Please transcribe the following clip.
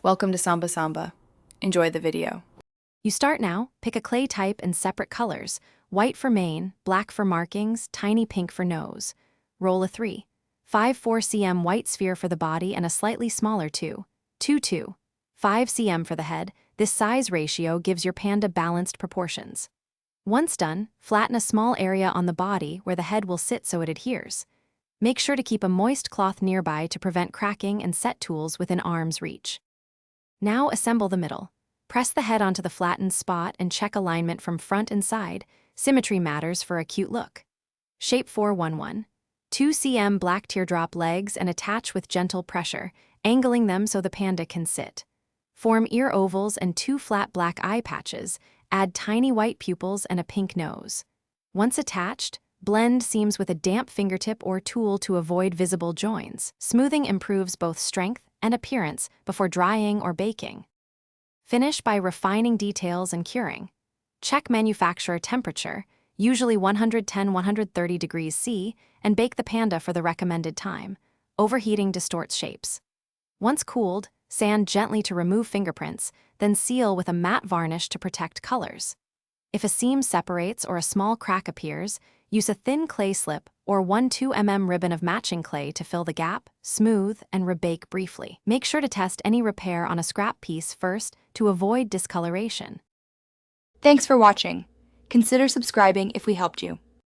Welcome to Samba Samba. Enjoy the video. You start now, pick a clay type in separate colors, white for mane, black for markings, tiny pink for nose. Roll a 3. 5 4 cm white sphere for the body and a slightly smaller 2. 2 2. 5 cm for the head. This size ratio gives your panda balanced proportions. Once done, flatten a small area on the body where the head will sit so it adheres. Make sure to keep a moist cloth nearby to prevent cracking and set tools within arm's reach. Now assemble the middle. Press the head onto the flattened spot and check alignment from front and side. Symmetry matters for a cute look. Shape 411. 2 cm black teardrop legs and attach with gentle pressure, angling them so the panda can sit. Form ear ovals and 2 flat black eye patches. Add tiny white pupils and a pink nose. Once attached, blend seams with a damp fingertip or tool to avoid visible joins. Smoothing improves both strength and appearance before drying or baking. Finish by refining details and curing. Check manufacturer temperature, usually 110–130 degrees C, and bake the panda for the recommended time. Overheating distorts shapes. Once cooled, sand gently to remove fingerprints, then seal with a matte varnish to protect colors. If a seam separates or a small crack appears, use a thin clay slip or 1–2 mm ribbon of matching clay to fill the gap, smooth, and rebake briefly. Make sure to test any repair on a scrap piece first to avoid discoloration. Thanks for watching. Consider subscribing if we helped you.